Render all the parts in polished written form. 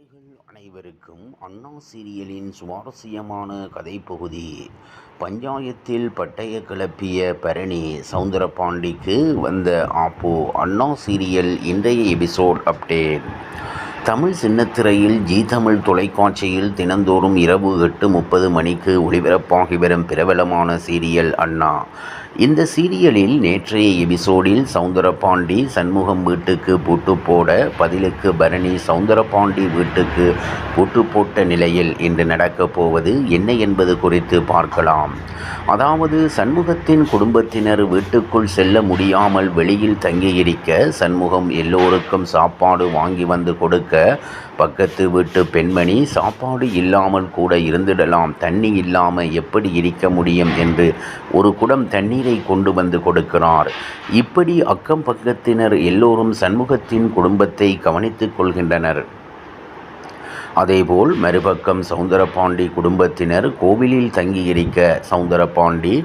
நேயர்கள் அனைவருக்கும் அண்ணா சீரியலின் சுவாரஸ்யமான கதைப்பகுதி. பஞ்சாயத்தில் பட்டய கிளப்பிய பரணி சவுந்தரபாண்டிக்கு வந்த ஆப்பு. அண்ணா சீரியல் இன்றைய எபிசோட் அப்டேட். தமிழ் சின்னத்திரையில் ஜீ தமிழ் தொலைக்காட்சியில் தினந்தோறும் இரவு 8:30 மணிக்கு ஒளிபரப்பாகி வரும் பிரபலமான சீரியல் அண்ணா. இந்த சீரியலில் நேற்றைய எபிசோடில் சவுந்தரபாண்டி சண்முகம் வீட்டுக்கு பூட்டு போட, பதிலுக்கு பரணி சவுந்தரபாண்டி வீட்டுக்கு பூட்டு போட்ட நிலையில் இன்று நடக்கப் போவது என்ன என்பது குறித்து பார்க்கலாம். அதாவது, சண்முகத்தின் குடும்பத்தினர் வீட்டுக்குள் செல்ல முடியாமல் வெளியில் தங்கியிருக்க, சண்முகம் எல்லோருக்கும் சாப்பாடு வாங்கி வந்து கொடுக்க, பக்கத்து வீட்டு பெண்மணி சாப்பாடு இல்லாமல் கூட இருந்திடலாம், தண்ணி இல்லாமல் எப்படி இருக்க முடியும் என்று ஒரு குடம் தண்ணீரை கொண்டு வந்து கொடுக்கிறார். இப்படி அக்கம் பக்கத்தினர் எல்லோரும் சண்முகத்தின் குடும்பத்தை கவனித்துக் கொள்கின்றனர். அதேபோல் மறுபக்கம் சவுந்தரபாண்டி குடும்பத்தினர் கோவிலில் தங்கியிருக்க, சவுந்தரபாண்டி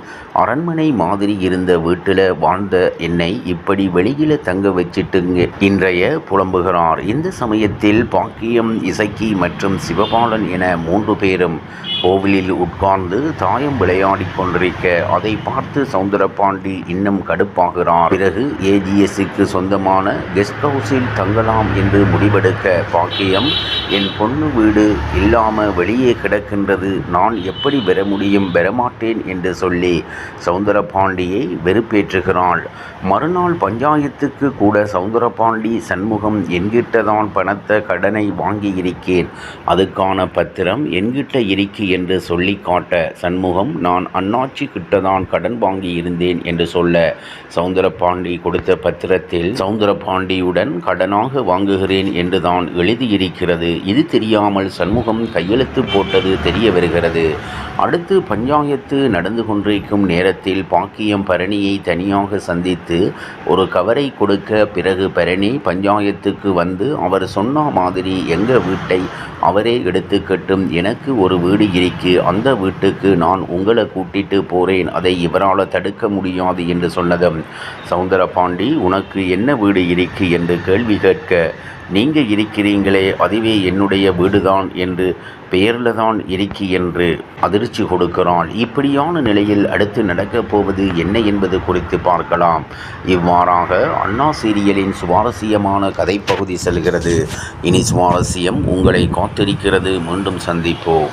அரண்மனை மாதிரி இருந்த வீட்டில் வாழ்ந்த என்னை இப்படி வெளியில் தங்க வச்சிட்டுங்க இன்றைய புலம்புகிறார். இந்த சமயத்தில் பாக்கியம், இசக்கி மற்றும் சிவபாலன் என 3 பேரும் கோவிலில் உட்கார்ந்து தாயம் விளையாடி கொண்டிருக்க, அதை பார்த்து சவுந்தரபாண்டி இன்னும் கடுப்பாகிறார். பிறகு ஏஜிஎஸ்க்கு சொந்தமான கெஸ்ட் ஹவுஸில் தங்கலாம் என்று முடிவெடுக்க, பாக்கியம், என் பொண்ணு வீடு இல்லாமல் வெளியே கிடக்கின்றது, நான் எப்படி பெற முடியும், பெறமாட்டேன் என்று சொல்லி சவுந்தரபாண்டியை வெறுப்பேற்றுகிறாள். மறுநாள் பஞ்சாயத்துக்கு கூட சவுந்தரபாண்டி, சண்முகம் என்கிட்டதான் பணத்தை கடனை வாங்கி இருக்கேன், அதுக்கான பத்திரம் என்கிட்ட இருக்கு என்று சொல்லி காட்ட, சண்முகம், நான் அண்ணாச்சி கிட்டதான் கடன் வாங்கி இருந்தேன் என்று சொல்ல, சவுந்தரபாண்டி கொடுத்த பத்திரத்தில் சவுந்தரபாண்டியுடன் கடனாக வாங்குகிறேன் என்றுதான் எழுதியிருக்கிறது. இது தெரியாமல் சண்முகம் கையெழுத்து போட்டது தெரிய வருகிறது. அடுத்து பஞ்சாயத்து நடந்து கொண்டிருக்கும் நேரத்தில் பாக்கியம் பரணியை தனியாக சந்தித்து ஒரு கவரை கொடுக்க, பிறகு பரணி பஞ்சாயத்துக்கு வந்து அவர் சொன்ன மாதிரி எங்கள் வீட்டை அவரே எடுத்துக்கட்டும், எனக்கு ஒரு வீடு இருக்கு, அந்த வீட்டுக்கு நான் உங்களை கூட்டிட்டு போகிறேன், அதை இவரால் தடுக்க முடியாது என்று சொன்னதும் சவுந்தரபாண்டி, உனக்கு என்ன வீடு இருக்கு என்று கேள்வி கேட்க, நீங்கள் இருக்கிறீங்களே அதுவே என்னுடைய வீடுதான் என்று பெயரில் தான் இருக்கி என்று அதிர்ச்சி கொடுக்கிறாள். இப்படியான நிலையில் அடுத்து நடக்கப் போவது என்ன என்பது குறித்து பார்க்கலாம். இவ்வாறாக அண்ணா சீரியலின் சுவாரஸ்யமான கதைப்பகுதி செல்கிறது. இனி சுவாரஸ்யம் உங்களை காத்திருக்கிறது. மீண்டும் சந்திப்போம்.